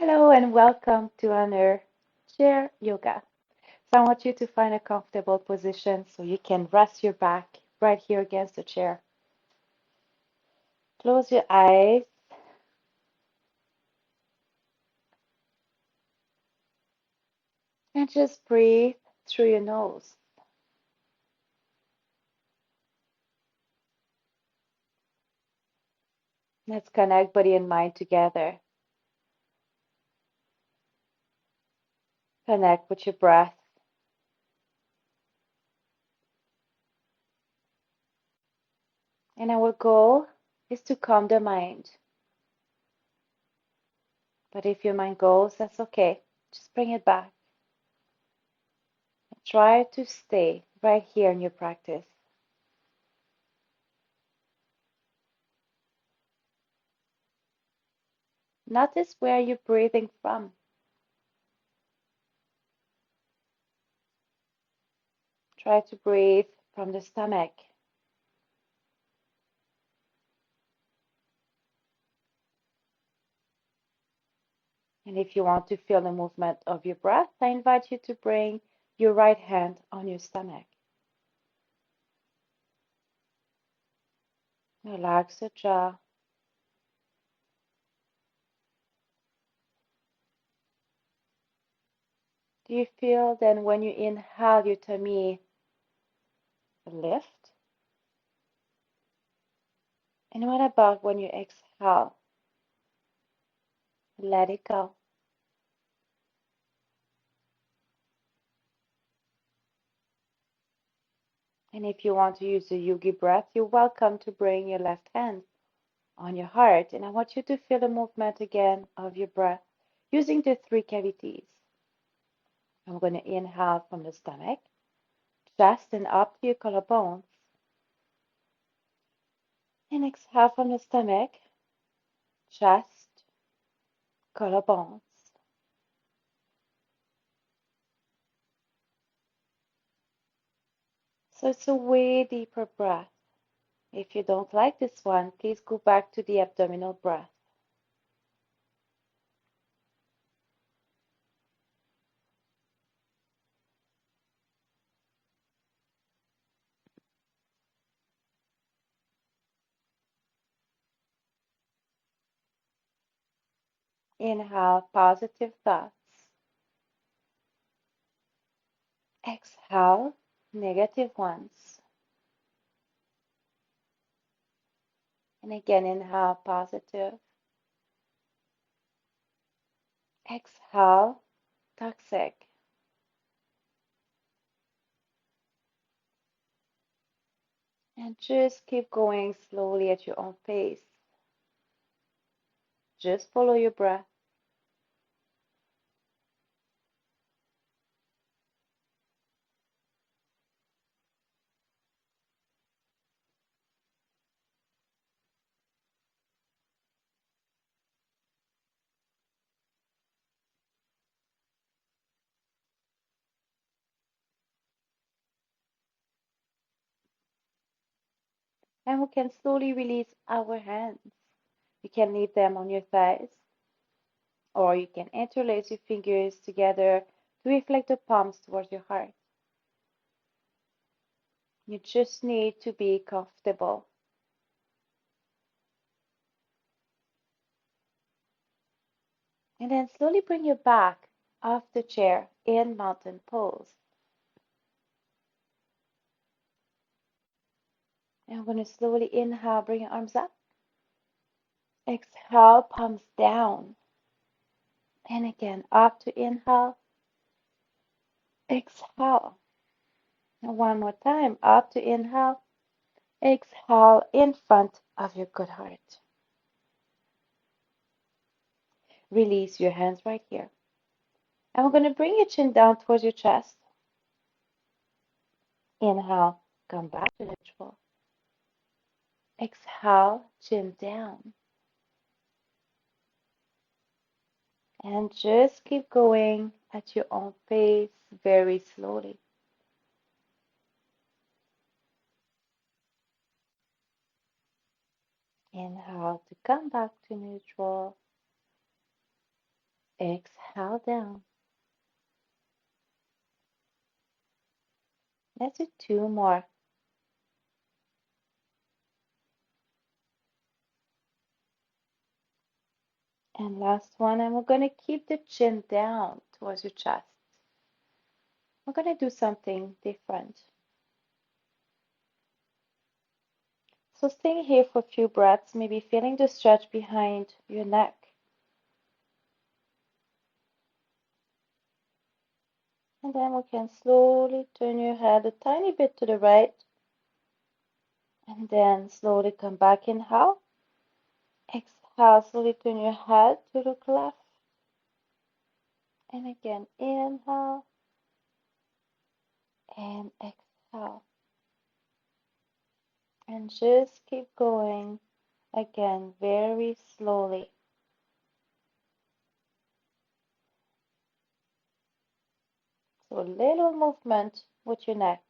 Hello and welcome to another chair yoga. So I want you to find a comfortable position so you can rest your back right here against the chair. Close your eyes and just breathe through your nose. Let's connect body and mind together. Connect with your breath. And our goal is to calm the mind. But if your mind goes, that's okay. Just bring it back. Try to stay right here in your practice. Notice where you're breathing from. Try to breathe from the stomach. And if you want to feel the movement of your breath, I invite you to bring your right hand on your stomach. Relax the jaw. Do you feel then when you inhale your tummy lift? And what about when you exhale? Let it go. And if you want to use the yogi breath, you're welcome to bring your left hand on your heart. And I want you to feel the movement again of your breath using the three cavities. I'm going to inhale from the stomach, chest and up to your collarbones. And exhale from the stomach, chest, collarbones. So it's a way deeper breath. If you don't like this one, please go back to the abdominal breath. Inhale positive thoughts. Exhale negative ones. And again, inhale positive. Exhale toxic. And just keep going slowly at your own pace. Just follow your breath. And we can slowly release our hands. You can leave them on your thighs, or you can interlace your fingers together to reflect the palms towards your heart. You just need to be comfortable. And then slowly bring your back off the chair in mountain pose. And I'm going to slowly inhale, bring your arms up. Exhale, palms down. And again, up to inhale. Exhale. And one more time, up to inhale. Exhale in front of your good heart. Release your hands right here. And we're going to bring your chin down towards your chest. Inhale, come back to neutral. Exhale, chin down. And just keep going at your own pace, very slowly. Inhale to come back to neutral. Exhale down. Let's do two more. And last one, and we're going to keep the chin down towards your chest. We're going to do something different. So staying here for a few breaths, maybe feeling the stretch behind your neck. And then we can slowly turn your head a tiny bit to the right. And then slowly come back. Inhale. Exhale, slowly turn your head to the left. And again, inhale. And exhale. And just keep going. Again, very slowly. So a little movement with your neck.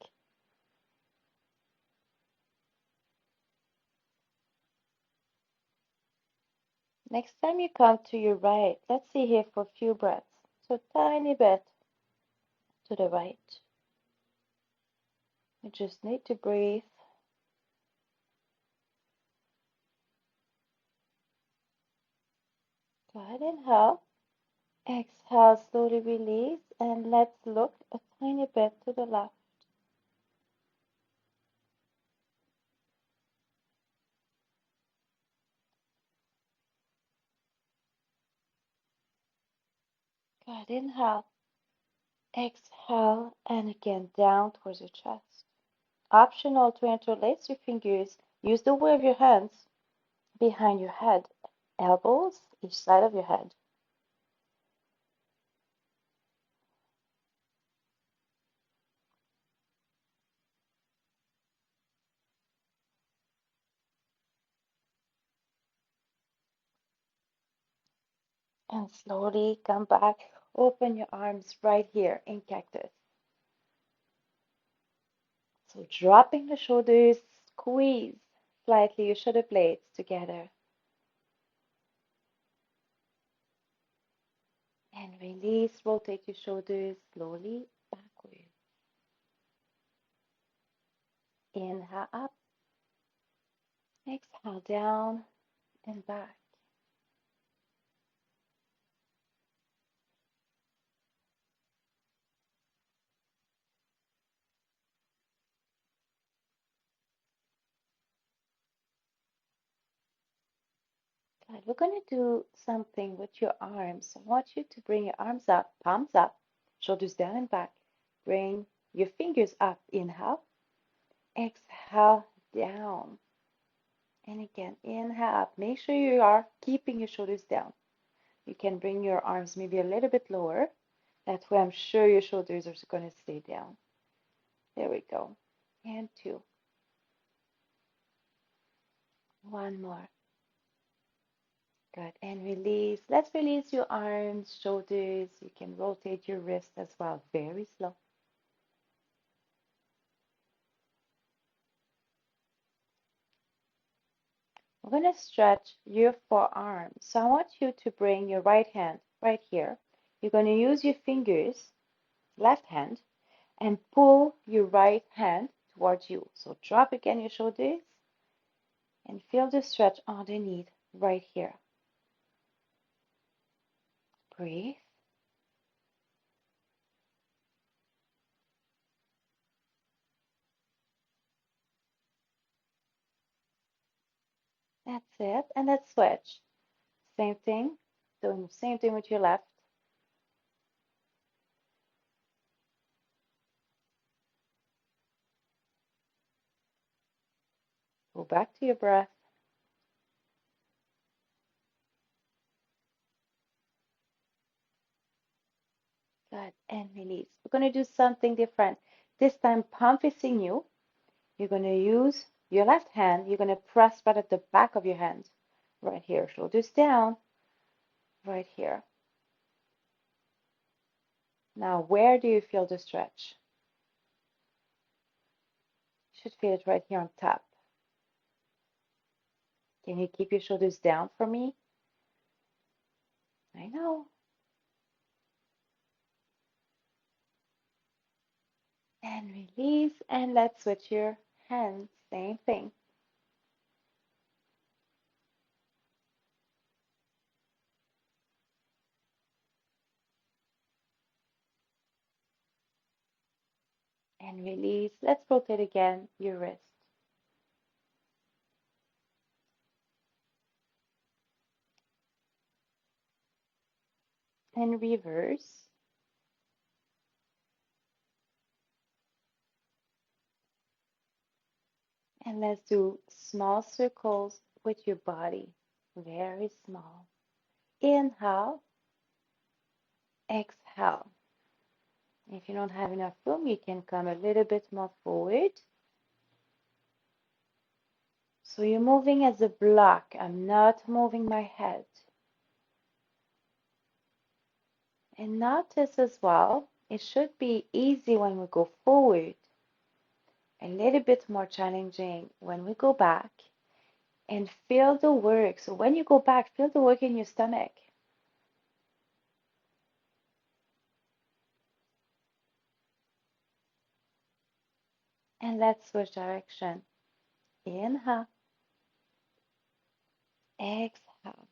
Next time you come to your right, let's see here for a few breaths. So tiny bit to the right. You just need to breathe. Go ahead, inhale. Exhale, slowly release, and let's look a tiny bit to the left. Go ahead, inhale. Exhale, and again down towards your chest. Optional to interlace your fingers. Use the weight of your hands behind your head, elbows each side of your head. And slowly come back. Open your arms right here in cactus. So dropping the shoulders, squeeze slightly your shoulder blades together. And release, rotate your shoulders slowly backwards. Inhale up, exhale down and back. Good. We're going to do something with your arms. I want you to bring your arms up, palms up, shoulders down and back. Bring your fingers up. Inhale, exhale down. And again, inhale up. Make sure you are keeping your shoulders down. You can bring your arms maybe a little bit lower. That way I'm sure your shoulders are going to stay down. There we go. And two. One more. Good. And release. Let's release your arms, shoulders. You can rotate your wrist as well. Very slow. We're going to stretch your forearms. So I want you to bring your right hand right here. You're going to use your fingers, left hand, and pull your right hand towards you. So drop again your shoulders and feel the stretch underneath right here. Breathe. That's it. And let's switch. Same thing. Doing the same thing with your left. Go back to your breath. Good. And release. We're going to do something different. This time, palm facing you. You're going to use your left hand. You're going to press right at the back of your hand. Right here. Shoulders down. Right here. Now, where do you feel the stretch? You should feel it right here on top. Can you keep your shoulders down for me? I know. And release. And let's switch your hands. Same thing. And release. Let's rotate again your wrist. And reverse. And let's do small circles with your body. Very small. Inhale. Exhale. If you don't have enough room, you can come a little bit more forward. So you're moving as a block. I'm not moving my head. And notice as well, it should be easy when we go forward, a little bit more challenging when we go back, and feel the work. So when you go back, feel the work in your stomach. And let's switch direction. Inhale, exhale.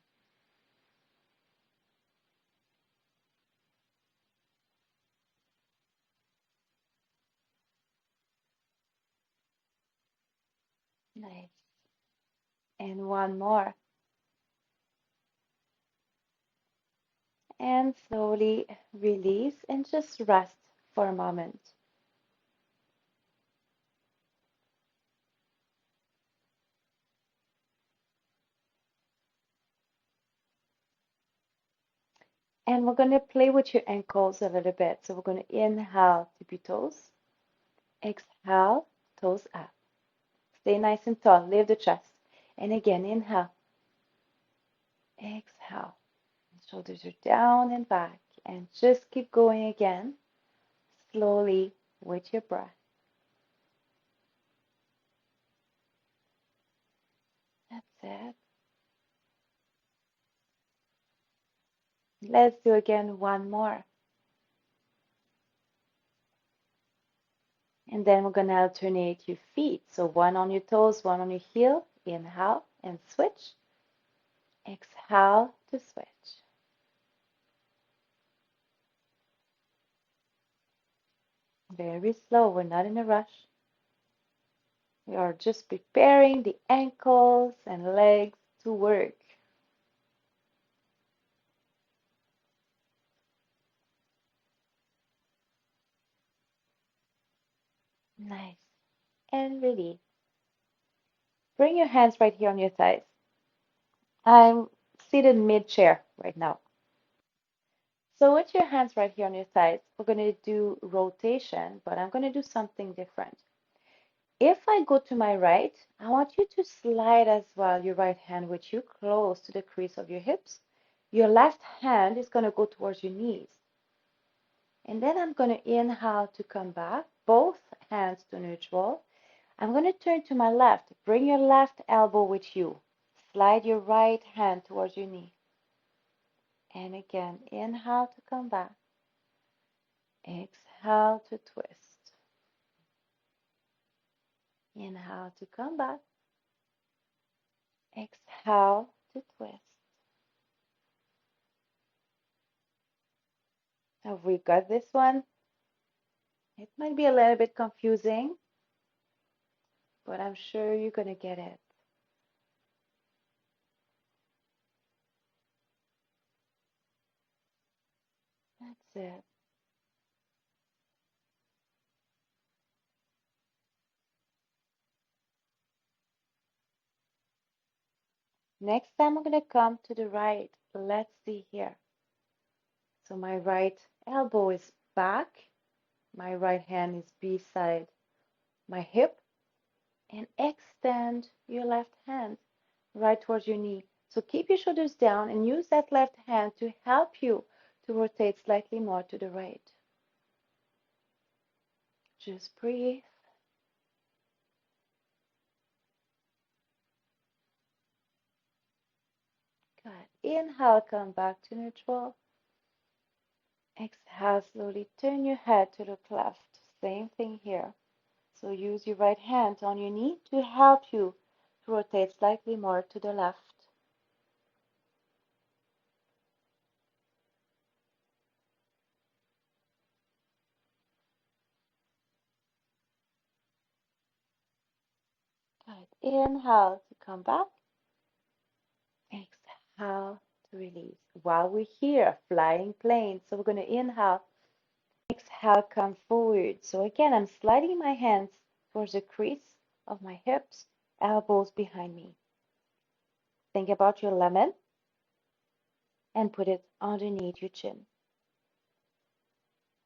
Nice. And one more. And slowly release and just rest for a moment. And we're going to play with your ankles a little bit. So we're going to inhale, tippy toes. Exhale, toes up. Stay nice and tall. Lift the chest. And again, inhale. Exhale. Shoulders are down and back. And just keep going again, slowly with your breath. That's it. Let's do again one more. And then we're going to alternate your feet. So one on your toes, one on your heel. Inhale and switch. Exhale to switch. Very slow. We're not in a rush. We are just preparing the ankles and legs to work. Nice. And release. Bring your hands right here on your thighs. I'm seated mid-chair right now. So with your hands right here on your thighs, we're going to do rotation, but I'm going to do something different. If I go to my right, I want you to slide as well your right hand with you close to the crease of your hips. Your left hand is going to go towards your knees. And then I'm going to inhale to come back, both hands to neutral. I'm going to turn to my left. Bring your left elbow with you. Slide your right hand towards your knee. And again, inhale to come back. Exhale to twist. Inhale to come back. Exhale to twist. Have we got this one? It might be a little bit confusing, but I'm sure you're going to get it. That's it. Next time we're going to come to the right. Let's see here. So my right elbow is back. My right hand is beside my hip. And extend your left hand right towards your knee. So keep your shoulders down and use that left hand to help you to rotate slightly more to the right. Just breathe. Good. Inhale, come back to neutral. Exhale, slowly turn your head to the left. same thing here. So use your right hand on your knee to help you to rotate slightly more to the left. Good. Inhale to come back. Exhale to release. While we're here, flying plane. So we're going to inhale. Exhale, come forward. So again, I'm sliding my hands towards the crease of my hips, elbows behind me. Think about your lemon and put it underneath your chin.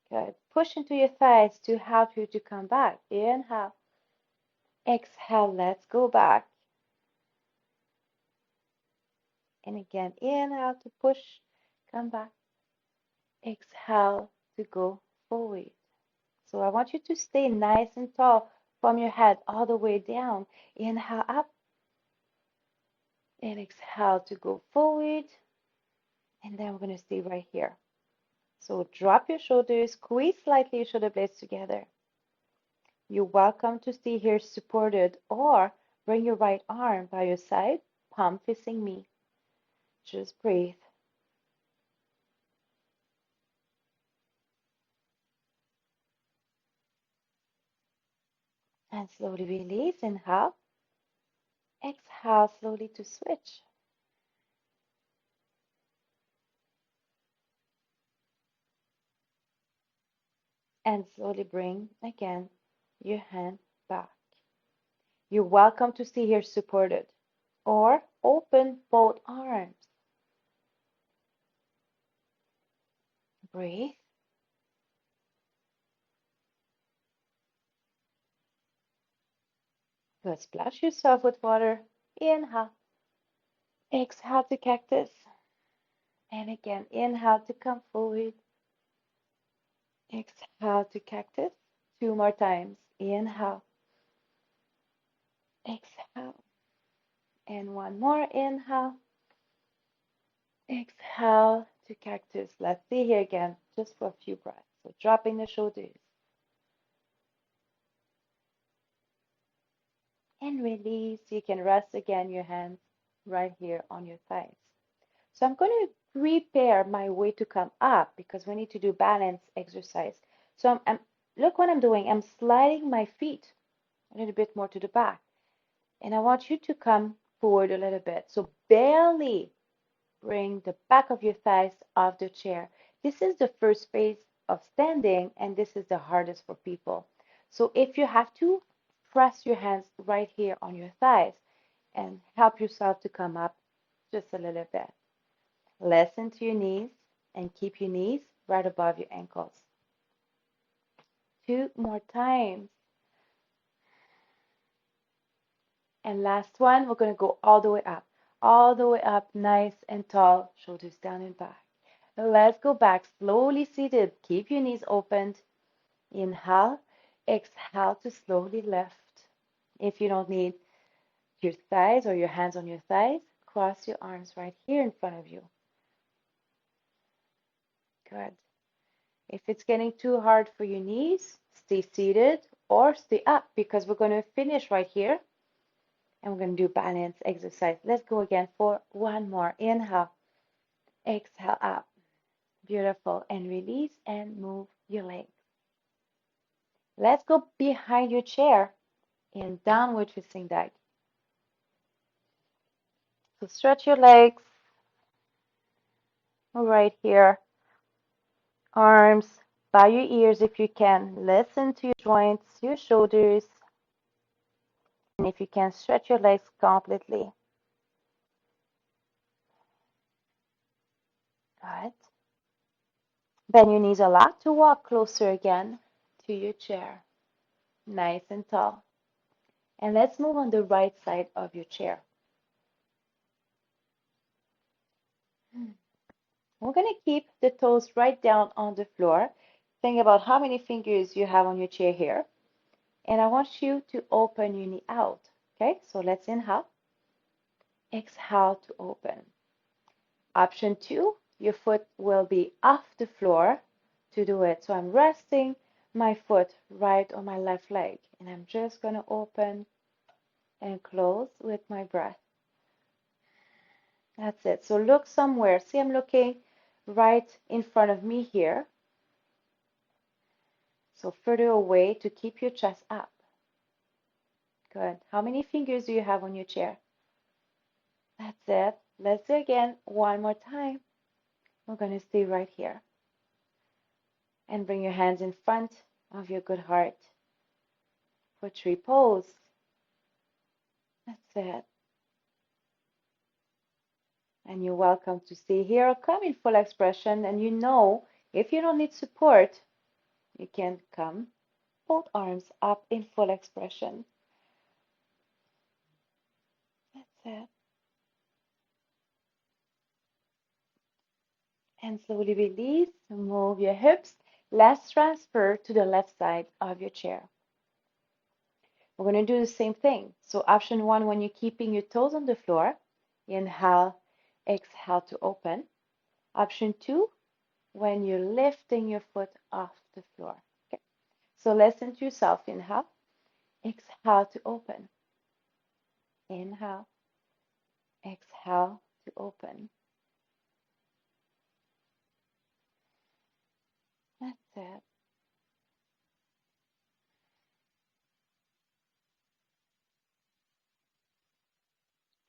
Good. Push into your thighs to help you to come back. Inhale. Exhale, let's go back. And again, inhale to push, come back. Exhale to go forward. So I want you to stay nice and tall from your head all the way down. Inhale up. And exhale to go forward. And then we're going to stay right here. So drop your shoulders, squeeze slightly your shoulder blades together. You're welcome to stay here supported or bring your right arm by your side, palm facing me. Just breathe. And slowly release. Inhale. Exhale slowly to switch. And slowly bring again your hand back. You're welcome to stay here supported or open both arms. Breathe. Good. Splash yourself with water. Inhale. Exhale to cactus. And again, inhale to come forward. Exhale to cactus. 2 more times. Inhale. Exhale. And 1 more. Inhale. Exhale to cactus. Let's see here again, just for a few breaths. So dropping the shoulders. And release. You can rest again your hands right here on your thighs. So I'm going to prepare my way to come up because we need to do balance exercise. So look what I'm doing. I'm sliding my feet a little bit more to the back. And I want you to come forward a little bit. So barely bring the back of your thighs off the chair. This is the first phase of standing, and this is the hardest for people. So if you have to, press your hands right here on your thighs and help yourself to come up just a little bit. Listen to your knees and keep your knees right above your ankles. 2 more times. And last one, we're going to go all the way up, nice and tall, shoulders down and back. Let's go back, slowly seated. Keep your knees opened. Inhale, exhale to slowly lift. If you don't need your thighs or your hands on your thighs, cross your arms right here in front of you. Good. If it's getting too hard for your knees, stay seated or stay up because we're going to finish right here. And we're going to do balance exercise. Let's go again for 1 more. Inhale, exhale up. Beautiful. And release and move your legs. Let's go behind your chair in downward facing dog. So stretch your legs right here. Arms by your ears if you can. Listen to your joints, your shoulders. And if you can, stretch your legs completely. Good. Bend your knees a lot to walk closer again to your chair. Nice and tall. And let's move on the right side of your chair. We're going to keep the toes right down on the floor. Think about how many fingers you have on your chair here. And I want you to open your knee out. Okay, so let's inhale. Exhale to open. Option 2, your foot will be off the floor to do it. So I'm resting my foot right on my left leg, and I'm just going to open and close with my breath. That's it. So look somewhere. See, I'm looking right in front of me here. So further away to keep your chest up. Good. How many fingers do you have on your chair? That's it. Let's do it again one more time. We're going to stay right here. And bring your hands in front of your good heart for tree pose. That's it. And you're welcome to stay here or come in full expression. And you know, if you don't need support, you can come both arms up in full expression. That's it. And slowly release, move your hips. Let's transfer to the left side of your chair. We're going to do the same thing. So option one, when you're keeping your toes on the floor, inhale, exhale to open. Option two, when you're lifting your foot off the floor. Okay. So listen to yourself. Inhale, exhale to open. Inhale, exhale to open. That's it.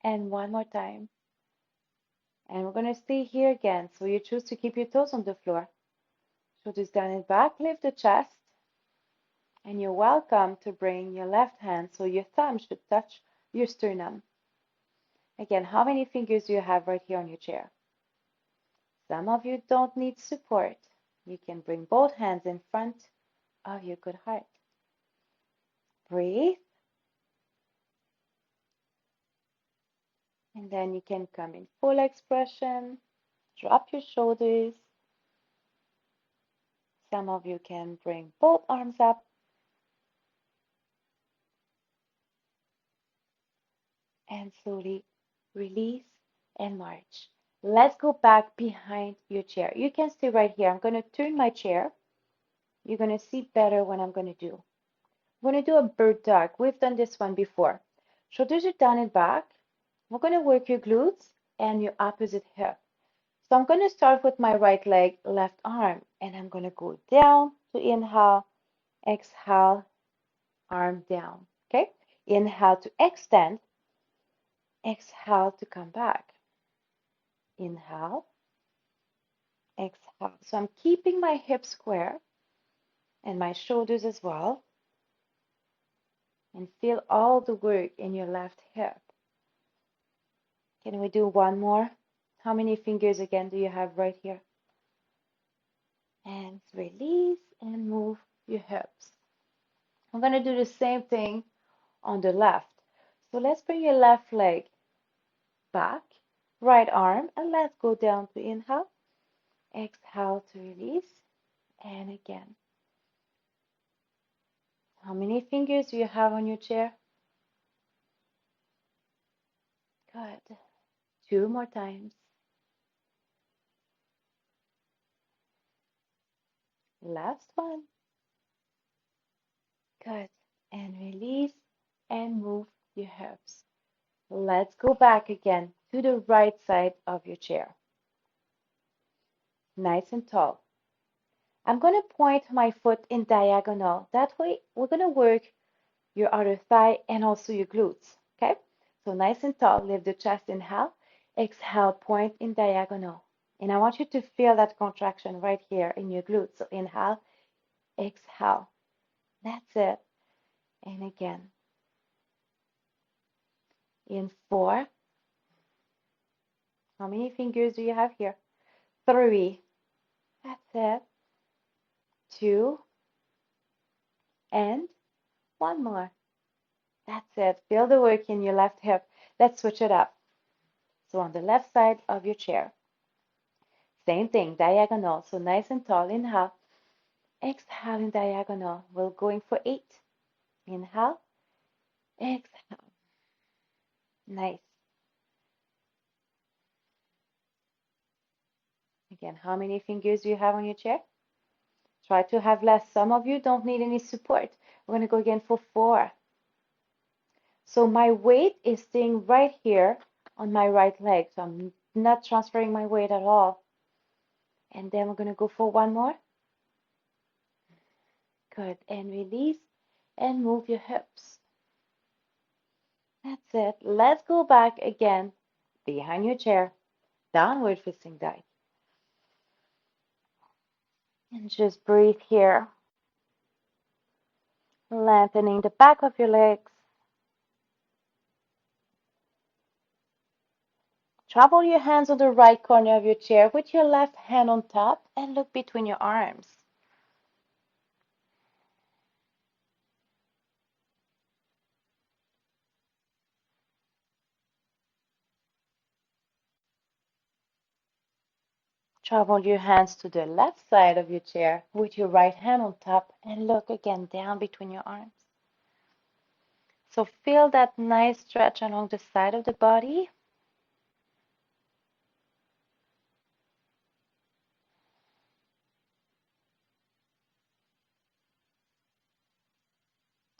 And one more time. And we're going to stay here again. So you choose to keep your toes on the floor. Shoulders down and back. Lift the chest. And you're welcome to bring your left hand so your thumb should touch your sternum. Again, how many fingers do you have right here on your chair? Some of you don't need support. You can bring both hands in front of your good heart. Breathe. And then you can come in full expression. Drop your shoulders. Some of you can bring both arms up. And slowly release and march. Let's go back behind your chair. You can stay right here. I'm going to turn my chair. You're going to see better what I'm going to do. I'm going to do a bird dog. We've done this one before. Shoulders are down and back. We're going to work your glutes and your opposite hip. So I'm going to start with my right leg, left arm, and I'm going to go down to inhale, exhale, arm down. Okay? Inhale to extend, exhale to come back. Inhale, exhale. So I'm keeping my hips square and my shoulders as well. And feel all the work in your left hip. Can we do one more? How many fingers again do you have right here? And release and move your hips. I'm going to do the same thing on the left. So let's bring your left leg back, right arm, and let's go down to inhale, exhale to release, and again. How many fingers do you have on your chair? Good. Two more times. Last one. Good. And release and move your hips. Let's go back again to the right side of your chair. Nice and tall. I'm going to point my foot in diagonal. That way, we're going to work your other thigh and also your glutes. Okay? So nice and tall. Lift the chest. Inhale. Exhale. Point in diagonal. And I want you to feel that contraction right here in your glutes. So inhale. Exhale. That's it. And again. In 4. How many fingers do you have here? 3. That's it. 2. And 1 more. That's it. Feel the work in your left hip. Let's switch it up. So on the left side of your chair. Same thing, diagonal. So nice and tall. Inhale. Exhale in diagonal. We're going for 8. Inhale. Exhale. Nice. Again, how many fingers do you have on your chair? Try to have less. Some of you don't need any support. We're going to go again for 4. So my weight is staying right here on my right leg. So I'm not transferring my weight at all. And then we're going to go for 1 more. Good. And release and move your hips. That's it. Let's go back again behind your chair. Downward facing dog. And just breathe here. Lengthening the back of your legs. Travel your hands on the right corner of your chair with your left hand on top and look between your arms. Travel your hands to the left side of your chair with your right hand on top and look again down between your arms. So feel that nice stretch along the side of the body.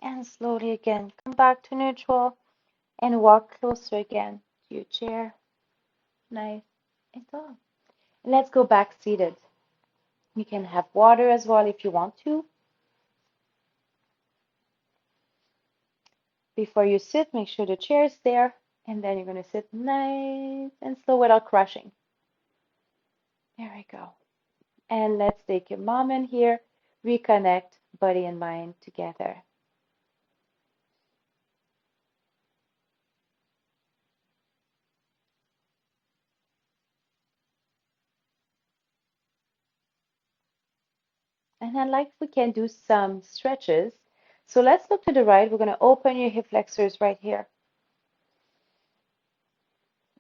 And slowly again, come back to neutral and walk closer again to your chair. Nice and tall. Let's go back seated. You can have water as well if you want to. Before you sit, make sure the chair is there, and then you're going to sit nice and slow without crushing. There we go. And let's take a moment here, reconnect body and mind together. And I'd like if we can do some stretches. So let's look to the right. We're going to open your hip flexors right here.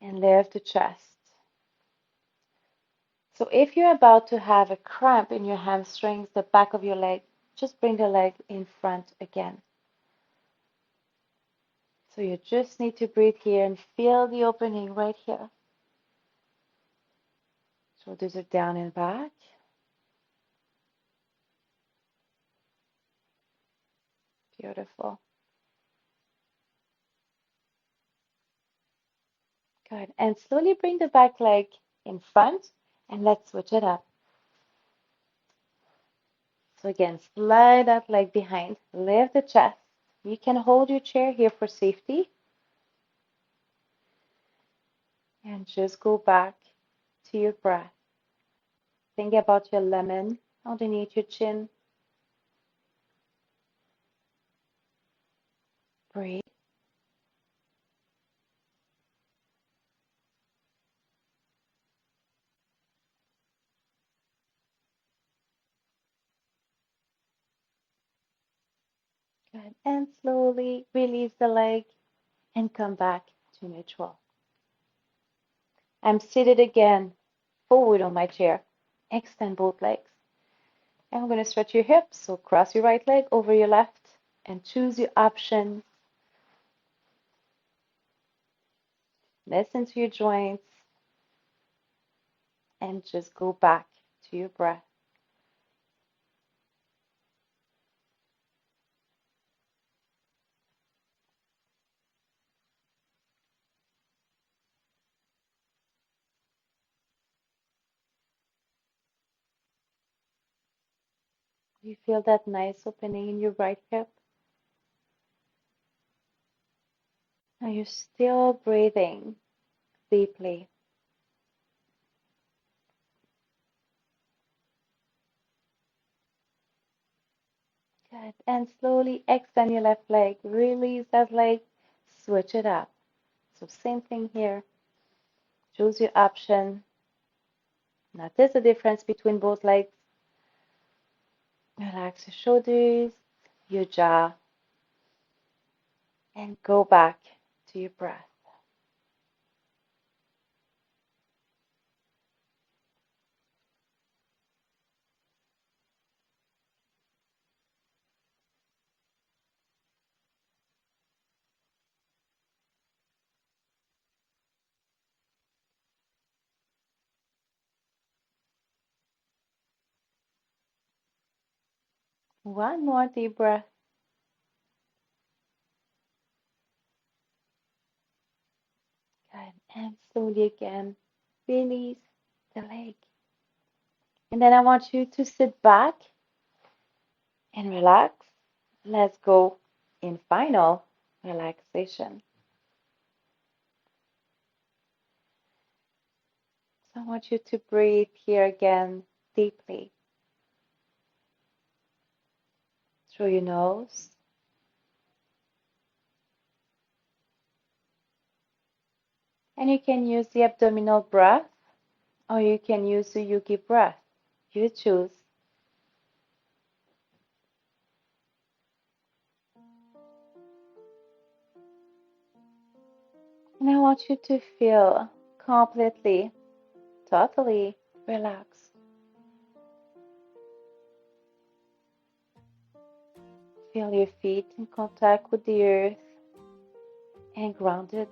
And lift the chest. So if you're about to have a cramp in your hamstrings, the back of your leg, just bring the leg in front again. So you just need to breathe here and feel the opening right here. Shoulders are down and back. Beautiful. Good. And slowly bring the back leg in front and let's switch it up. So again, slide that leg behind, lift the chest. You can hold your chair here for safety. And just go back to your breath. Think about your lemon underneath your chin. Breathe. Good. And slowly release the leg and come back to neutral. I'm seated again, forward on my chair. Extend both legs. And I'm going to stretch your hips. So cross your right leg over your left and choose your option. Listen to your joints and just go back to your breath. You feel that nice opening in your right hip? Now you're still breathing deeply. Good. And slowly extend your left leg. Release that leg. Switch it up. So same thing here. Choose your option. Notice the difference between both legs. Relax your shoulders, your jaw, and go back to your breath. One more deep breath. Good. And slowly again, release the leg. And then I want you to sit back and relax. Let's go in final relaxation. So I want you to breathe here again deeply through your nose. And you can use the abdominal breath or you can use the yogi breath. You choose. And I want you to feel completely, totally relaxed. Feel your feet in contact with the earth and grounded.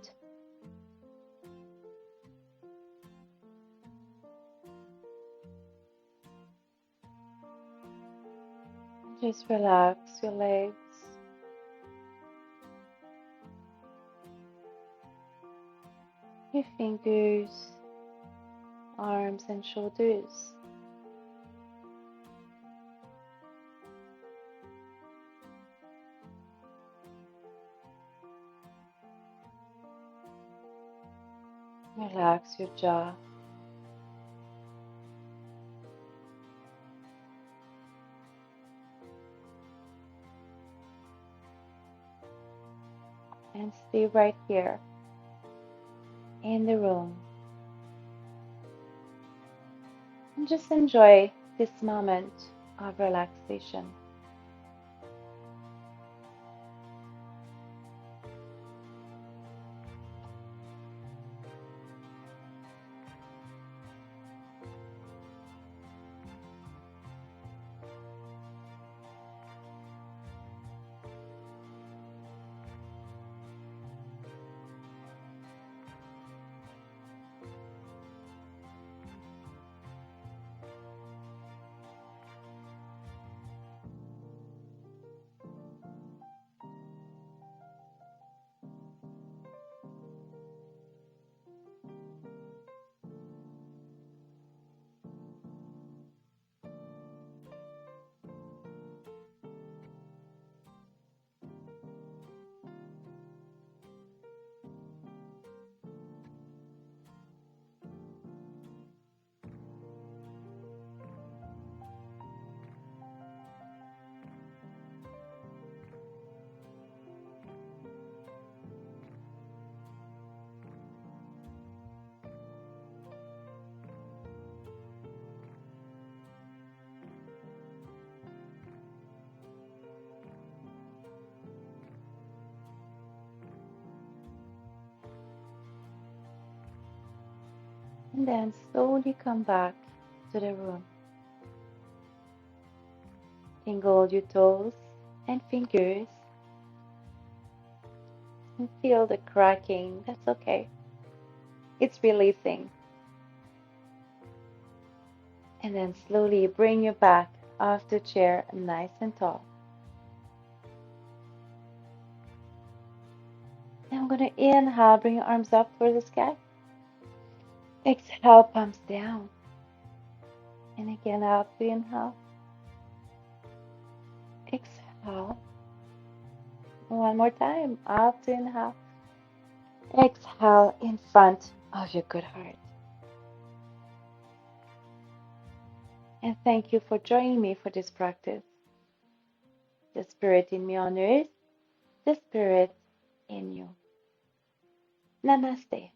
Just relax your legs. Your fingers, arms and shoulders. Relax your jaw. And stay right here in the room. And just enjoy this moment of relaxation. And then slowly come back to the room. Tingle your toes and fingers and feel the cracking. That's okay. It's releasing. And then slowly bring your back off the chair nice and tall. Now I'm going to inhale, bring your arms up toward the sky. Exhale, palms down. And again, out to inhale. Exhale. One more time, out to inhale. Exhale in front of your good heart. And thank you for joining me for this practice. The spirit in me honors the spirit in you. Namaste.